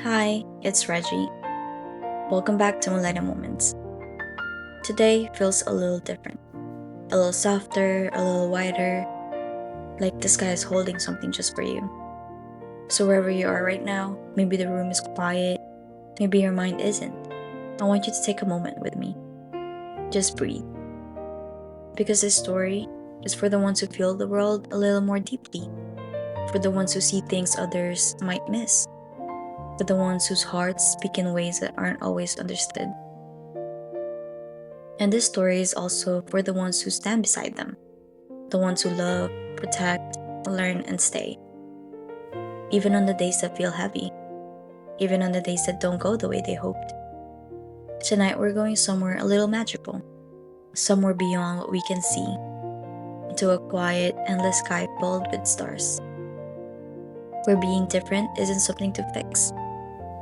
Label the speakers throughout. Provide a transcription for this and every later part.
Speaker 1: Hi, it's Reggie. Welcome back to Moonlight and Moments. Today feels a little different. A little softer, a little wider, like the sky is holding something just for you. So wherever you are right now, maybe the room is quiet, maybe your mind isn't. I want you to take a moment with me. Just breathe. Because this story is for the ones who feel the world a little more deeply, for the ones who see things others might miss, for the ones whose hearts speak in ways that aren't always understood. And this story is also for the ones who stand beside them, the ones who love, protect, learn, and stay. Even on the days that feel heavy, even on the days that don't go the way they hoped. Tonight we're going somewhere a little magical, somewhere beyond what we can see, into a quiet, endless sky filled with stars. Where being different isn't something to fix,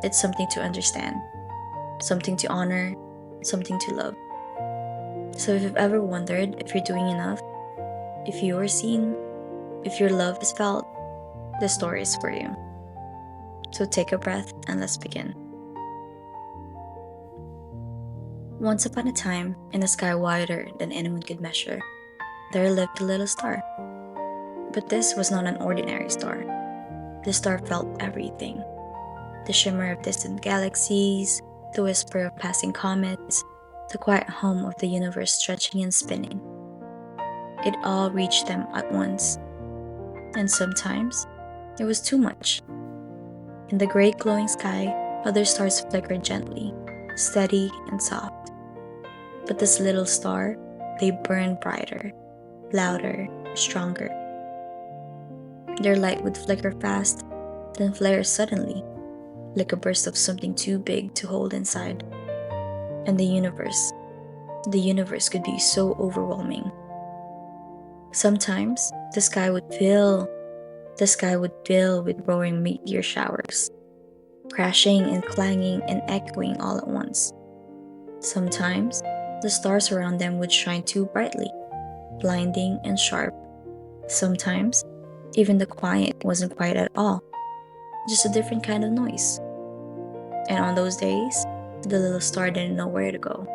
Speaker 1: it's something to understand, something to honor, something to love. So if you've ever wondered if you're doing enough, if you are seen, if your love is felt, the story is for you. So take a breath and let's begin. Once upon a time, in a sky wider than anyone could measure, there lived a little star. But this was not an ordinary star. This star felt everything. The shimmer of distant galaxies, the whisper of passing comets, the quiet hum of the universe stretching and spinning. It all reached them at once. And sometimes, it was too much. In the great glowing sky, other stars flickered gently, steady and soft. But this little star, they burned brighter, louder, stronger. Their light would flicker fast, then flare suddenly, like a burst of something too big to hold inside. And the universe could be so overwhelming. Sometimes, the sky would fill with roaring meteor showers, crashing and clanging and echoing all at once. Sometimes, the stars around them would shine too brightly, blinding and sharp. Sometimes, even the quiet wasn't quiet at all, just a different kind of noise. And on those days, the little star didn't know where to go.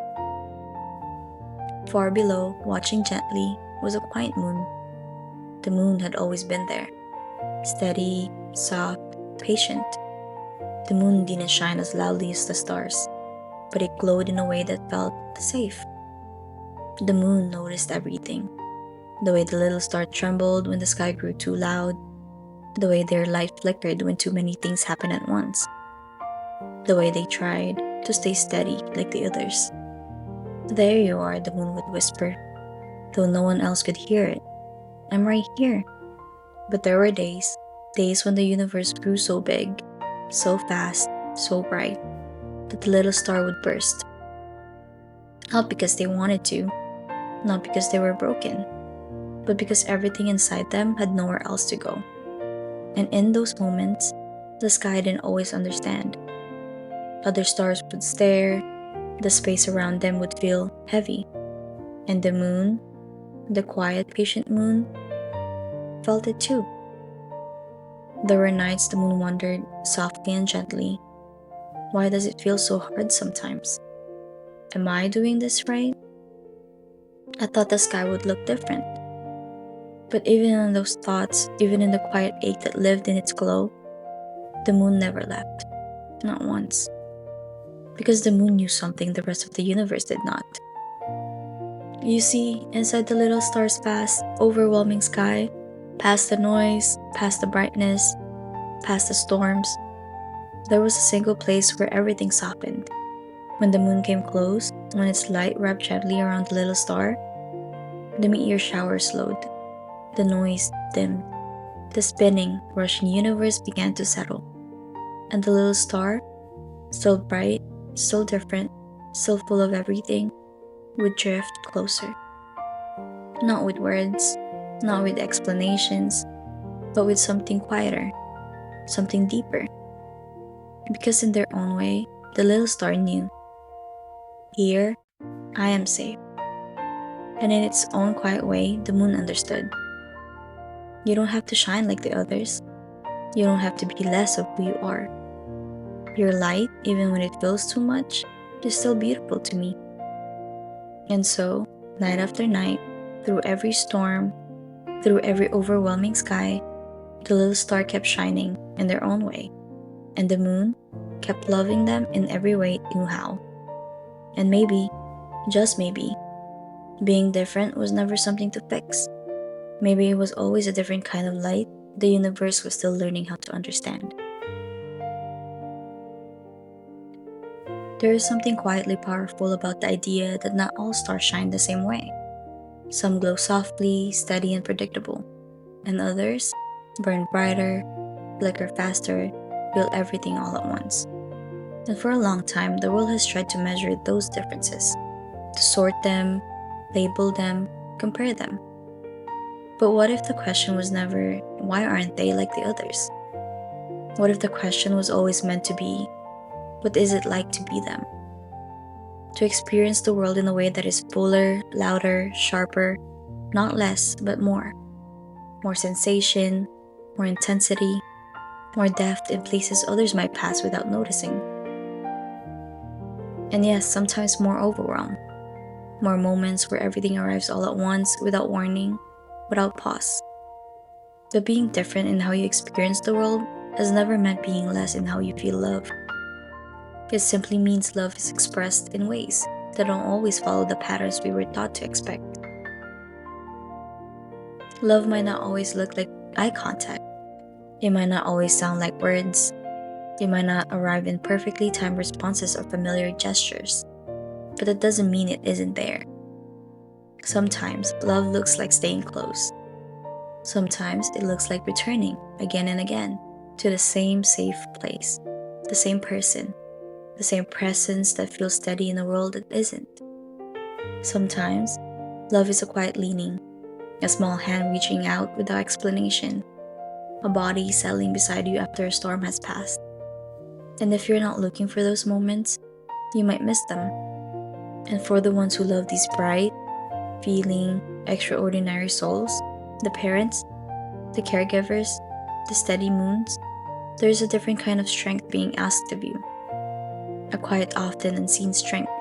Speaker 1: Far below, watching gently, was a quiet moon. The moon had always been there, steady, soft, patient. The moon didn't shine as loudly as the stars, but it glowed in a way that felt safe. The moon noticed everything. The way the little star trembled when the sky grew too loud, the way their light flickered when too many things happened at once, the way they tried to stay steady like the others. "There you are," the moon would whisper, though no one else could hear it. "I'm right here." But there were days when the universe grew so big, so fast, so bright, that the little star would burst. Not because they wanted to, not because they were broken, but because everything inside them had nowhere else to go. And in those moments, the sky didn't always understand. Other stars would stare, the space around them would feel heavy, and the moon, the quiet, patient moon, felt it too. There were nights the moon wondered, softly and gently, why does it feel so hard sometimes? Am I doing this right? I thought the sky would look different. But even in those thoughts, even in the quiet ache that lived in its glow, the moon never left. Not once. Because the moon knew something the rest of the universe did not. You see, inside the little star's vast, overwhelming sky, past the noise, past the brightness, past the storms, there was a single place where everything softened. When the moon came close, when its light wrapped gently around the little star, the meteor shower slowed, the noise dimmed, the spinning, rushing universe began to settle, and the little star, still bright, still different, still full of everything, would drift closer. Not with words, not with explanations, but with something quieter, something deeper. Because in their own way, the little star knew, here, I am safe. And in its own quiet way, the moon understood. You don't have to shine like the others. You don't have to be less of who you are. Your light, even when it feels too much, is still beautiful to me. And so, night after night, through every storm, through every overwhelming sky, the little star kept shining in their own way, and the moon kept loving them in every way it knew how. And maybe, just maybe, being different was never something to fix. Maybe it was always a different kind of light the universe was still learning how to understand. There is something quietly powerful about the idea that not all stars shine the same way. Some glow softly, steady, and predictable, and others burn brighter, flicker faster, build everything all at once. And for a long time, the world has tried to measure those differences, to sort them, label them, compare them. But what if the question was never, why aren't they like the others? What if the question was always meant to be, what is it like to be them? To experience the world in a way that is fuller, louder, sharper, not less, but more. More sensation, more intensity, more depth in places others might pass without noticing. And yes, sometimes more overwhelm. More moments where everything arrives all at once, without warning, without pause. But being different in how you experience the world has never meant being less in how you feel love. It simply means love is expressed in ways that don't always follow the patterns we were taught to expect. Love might not always look like eye contact. It might not always sound like words. It might not arrive in perfectly timed responses or familiar gestures. But that doesn't mean it isn't there. Sometimes love looks like staying close. Sometimes it looks like returning again and again to the same safe place, the same person, the same presence that feels steady in a world that isn't. Sometimes love is a quiet leaning, a small hand reaching out without explanation, a body settling beside you after a storm has passed. And if you're not looking for those moments, you might miss them. And for the ones who love these bright, feeling, extraordinary souls, the parents, the caregivers, the steady moons, there's a different kind of strength being asked of you. A quiet, often unseen strength.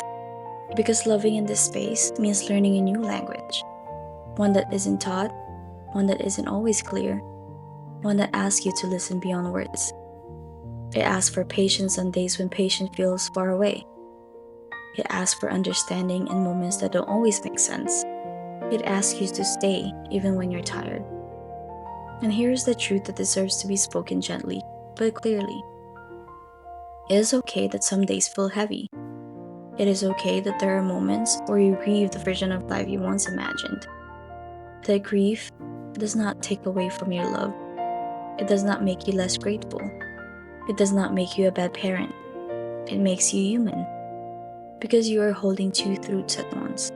Speaker 1: Because loving in this space means learning a new language. One that isn't taught, one that isn't always clear, one that asks you to listen beyond words. It asks for patience on days when patience feels far away. It asks for understanding in moments that don't always make sense. It asks you to stay even when you're tired. And here's the truth that deserves to be spoken gently, but clearly. It is okay that some days feel heavy. It is okay that there are moments where you grieve the version of life you once imagined. That grief does not take away from your love. It does not make you less grateful. It does not make you a bad parent. It makes you human. Because you are holding two truths at once.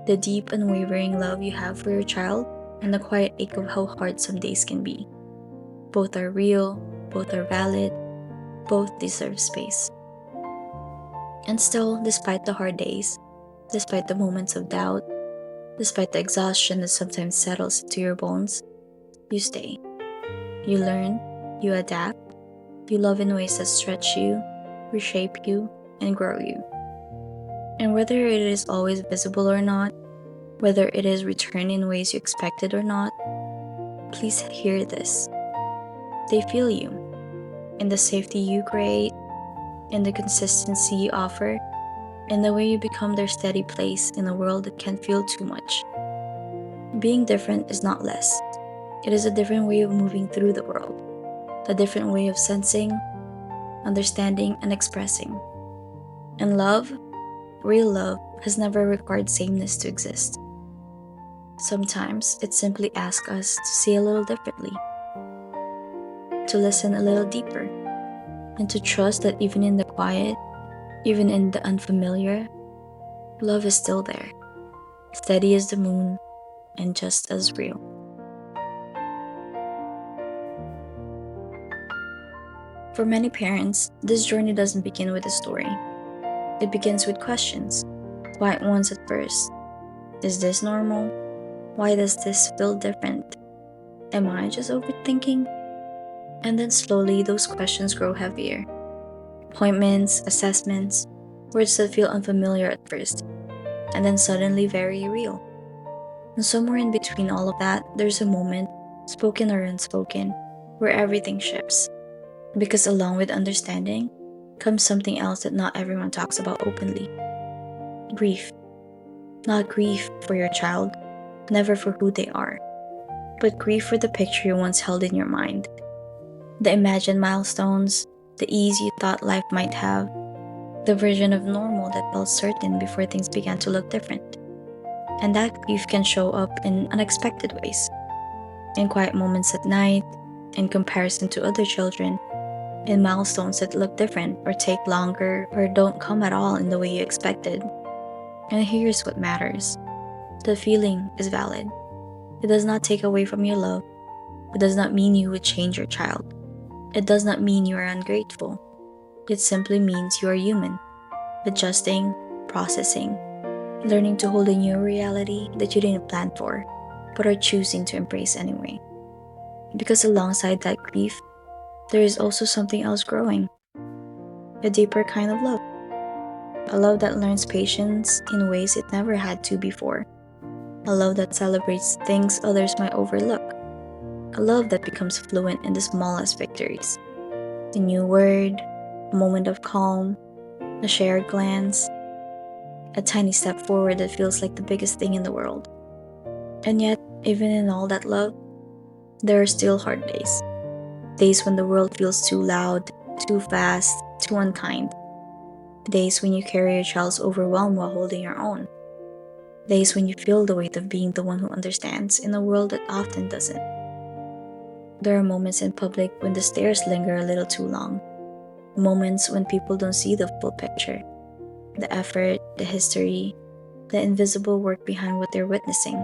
Speaker 1: The deep, unwavering love you have for your child, and the quiet ache of how hard some days can be. Both are real, both are valid, both deserve space. And still, despite the hard days, despite the moments of doubt, despite the exhaustion that sometimes settles into your bones, you stay. You learn, you adapt, you love in ways that stretch you, reshape you, and grow you. And whether it is always visible or not, whether it is returned in ways you expected or not, please hear this. They feel you, in the safety you create, in the consistency you offer, in the way you become their steady place in a world that can feel too much. Being different is not less. It is a different way of moving through the world, a different way of sensing, understanding, and expressing. And love, real love, has never required sameness to exist. Sometimes it simply asks us to see a little differently, to listen a little deeper, and to trust that even in the quiet, even in the unfamiliar, love is still there, steady as the moon, and just as real. For many parents, this journey doesn't begin with a story. It begins with questions. Quiet ones at first. Is this normal? Why does this feel different? Am I just overthinking? And then slowly those questions grow heavier. Appointments, assessments, words that feel unfamiliar at first, and then suddenly very real. And somewhere in between all of that, there's a moment, spoken or unspoken, where everything shifts. Because along with understanding comes something else that not everyone talks about openly: grief. Not grief for your child, never for who they are, but grief for the picture you once held in your mind. The imagined milestones, the ease you thought life might have, the version of normal that felt certain before things began to look different. And that grief can show up in unexpected ways, in quiet moments at night, in comparison to other children, in milestones that look different or take longer or don't come at all in the way you expected. And here's what matters: the feeling is valid. It does not take away from your love. It does not mean you would change your child. It does not mean you are ungrateful. It simply means you are human, adjusting, processing, learning to hold a new reality that you didn't plan for, but are choosing to embrace anyway. Because alongside that grief, there is also something else growing: a deeper kind of love. A love that learns patience in ways it never had to before. A love that celebrates things others might overlook. A love that becomes fluent in the smallest victories: a new word, a moment of calm, a shared glance, a tiny step forward that feels like the biggest thing in the world. And yet, even in all that love, there are still hard days. Days when the world feels too loud, too fast, too unkind. Days when you carry your child's overwhelm while holding your own. Days when you feel the weight of being the one who understands in a world that often doesn't. There are moments in public when the stares linger a little too long. Moments when people don't see the full picture: the effort, the history, the invisible work behind what they're witnessing.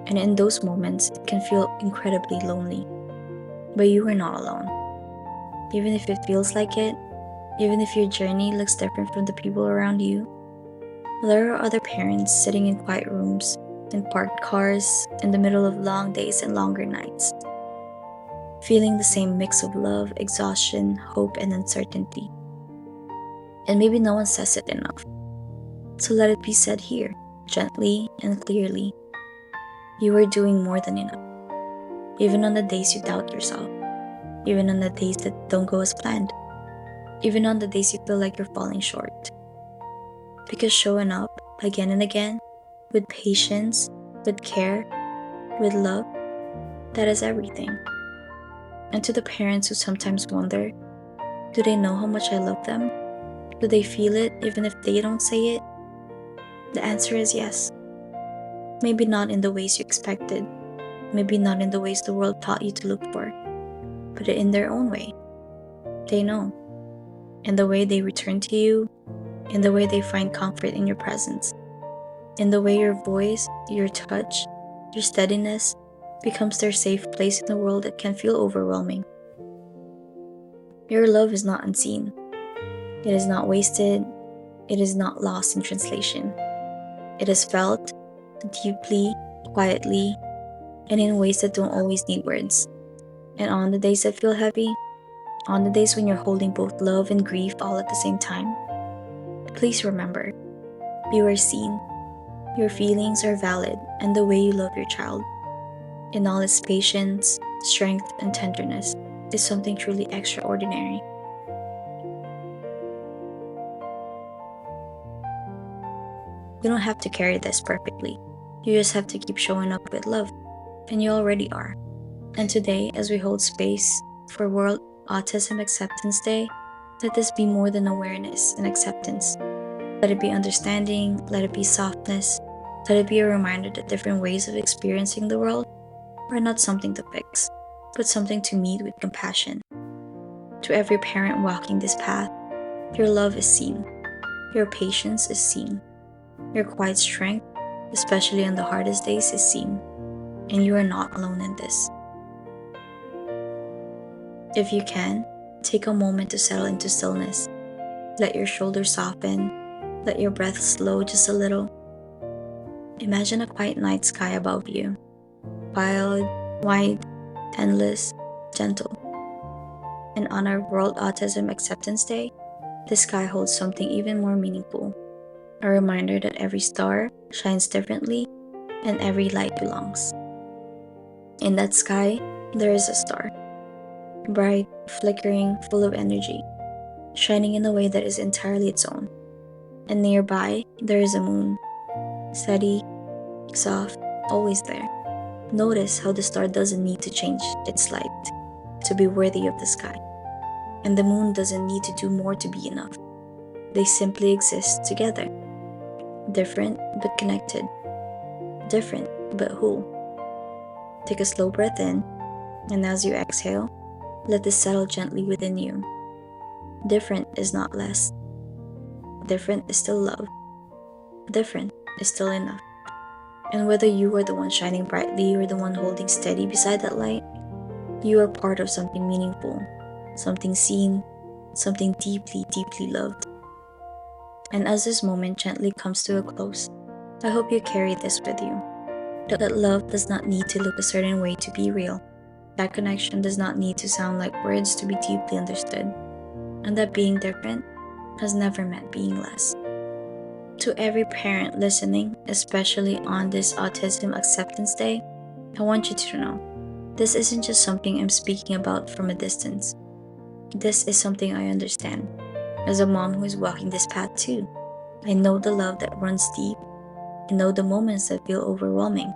Speaker 1: And in those moments, it can feel incredibly lonely. But you are not alone. Even if it feels like it, even if your journey looks different from the people around you, there are other parents sitting in quiet rooms, in parked cars, in the middle of long days and longer nights, feeling the same mix of love, exhaustion, hope, and uncertainty. And maybe no one says it enough. So let it be said here, gently and clearly: you are doing more than enough. Even on the days you doubt yourself, even on the days that don't go as planned, even on the days you feel like you're falling short. Because showing up again and again, with patience, with care, with love, that is everything. And to the parents who sometimes wonder, do they know how much I love them? Do they feel it even if they don't say it? The answer is yes. Maybe not in the ways you expected, maybe not in the ways the world taught you to look for, but in their own way. They know. In the way they return to you, in the way they find comfort in your presence, in the way your voice, your touch, your steadiness becomes their safe place in a world that can feel overwhelming. Your love is not unseen. It is not wasted. It is not lost in translation. It is felt deeply, quietly, and in ways that don't always need words. And on the days that feel heavy, on the days when you're holding both love and grief all at the same time, please remember, you are seen, your feelings are valid, and the way you love your child, in all its patience, strength, and tenderness, is something truly extraordinary. You don't have to carry this perfectly. You just have to keep showing up with love, and you already are. And today, as we hold space for World Autism Acceptance Day, let this be more than awareness and acceptance. Let it be understanding, let it be softness, let it be a reminder that different ways of experiencing the world are not something to fix, but something to meet with compassion. To every parent walking this path, your love is seen, your patience is seen, your quiet strength, especially on the hardest days, is seen, and you are not alone in this. If you can, take a moment to settle into stillness. Let your shoulders soften, let your breath slow just a little. Imagine a quiet night sky above you, wild, wide, endless, gentle. And on our World Autism Acceptance Day, the sky holds something even more meaningful, a reminder that every star shines differently and every light belongs. In that sky, there is a star, bright, flickering, full of energy, shining in a way that is entirely its own. And nearby, there is a moon, steady, soft, always there. Notice how the star doesn't need to change its light to be worthy of the sky. And the moon doesn't need to do more to be enough. They simply exist together. Different but connected. Different but whole. Take a slow breath in, and as you exhale, let this settle gently within you. Different is not less. Different is still love. Different is still enough. And whether you are the one shining brightly or the one holding steady beside that light, you are part of something meaningful, something seen, something deeply, deeply loved. And as this moment gently comes to a close, I hope you carry this with you. That love does not need to look a certain way to be real. That connection does not need to sound like words to be deeply understood. And that being different has never meant being less. To every parent listening, especially on this Autism Acceptance Day, I want you to know, this isn't just something I'm speaking about from a distance. This is something I understand. As a mom who is walking this path too, I know the love that runs deep. I know the moments that feel overwhelming.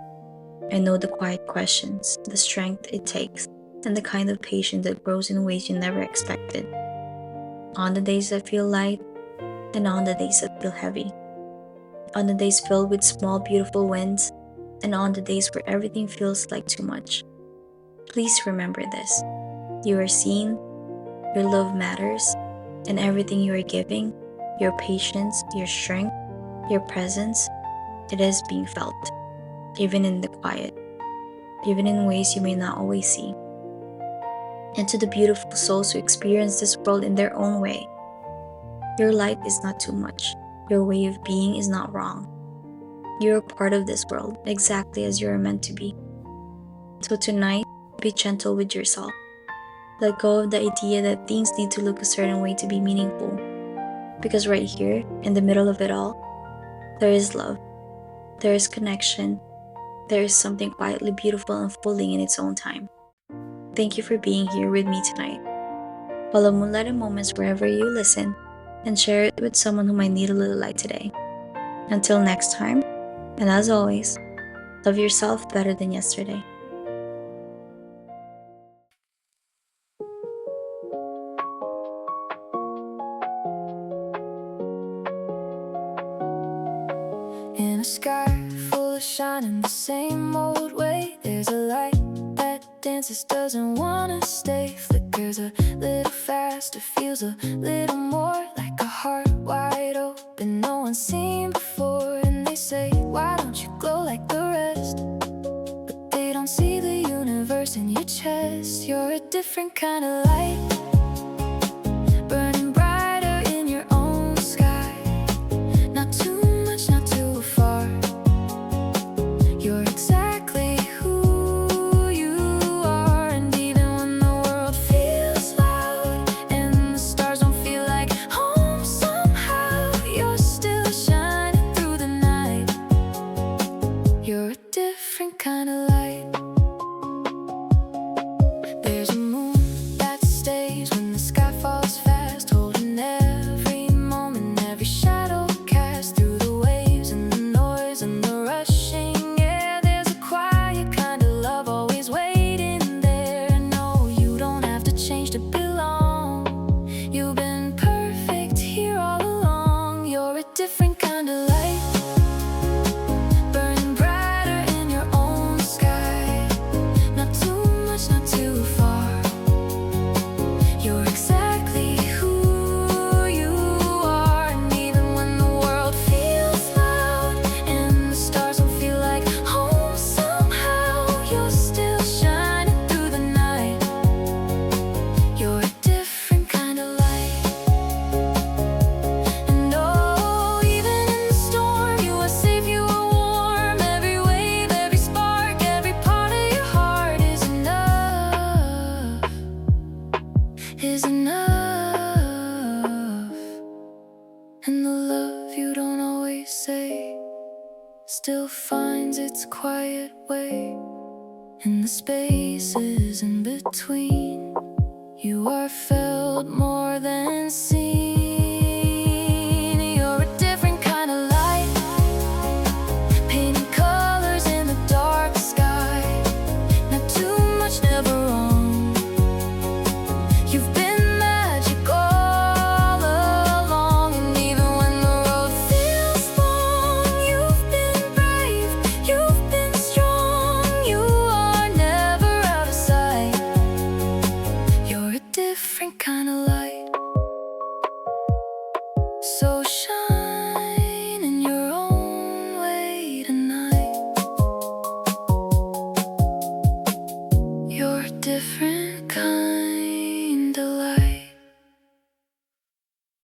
Speaker 1: I know the quiet questions, the strength it takes, and the kind of patience that grows in ways you never expected. On the days that feel light, and on the days that feel heavy. On the days filled with small, beautiful wins, and on the days where everything feels like too much. Please remember this. You are seen, your love matters, and everything you are giving, your patience, your strength, your presence, it is being felt, even in the quiet, even in ways you may not always see. And to the beautiful souls who experience this world in their own way, your light is not too much. Your way of being is not wrong. You are part of this world exactly as you are meant to be. So tonight, be gentle with yourself. Let go of the idea that things need to look a certain way to be meaningful. Because right here, in the middle of it all, there is love. There is connection. There is something quietly beautiful unfolding in its own time. Thank you for being here with me tonight. Follow Moonlight and Moments wherever you listen, and share it with someone who might need a little light today. Until next time, and as always, love yourself better than yesterday.
Speaker 2: In a sky full of shining the same old way, there's a light that dances, doesn't wanna stay. Flickers a little faster, feels a little more like a heart wide open no one's seen before. And they say, why don't you glow like the rest? But they don't see the universe in your chest. You're a different kind of light, burning brighter in your own sky. Not too much, not too far. You're exactly who you are. And even when the world feels loud and the stars don't feel like home, somehow you're still shining through the night. You're a different kind of light. There's a moon that stays when the sky falls fast, holding every moment, every shadow cast through the waves and the noise and the rushing air. There's a quiet kind of love always waiting there. No, you don't have to change to belong. You've been perfect here all along. You're a different kind of light, burning brighter in your own sky. Not too much, not too far. You're exactly who you are. And even when the world feels loud and the stars don't feel like home, somehow you're still shining through the night. You're a different kind of light. And oh, even in the storm, you are safe, you are warm. Every wave, every spark, every part of your heart is enough, is enough. still finds its quiet way in the spaces in between. You are felt more than seen. You're a different kind of light, painting colors in the dark sky. Not too much, never wrong. You've been magic all along, and even when the road feels long, you've been brave, you've been strong. You are never out of sight. You're a different kind of light. So shine in your own way tonight. You're a different kind.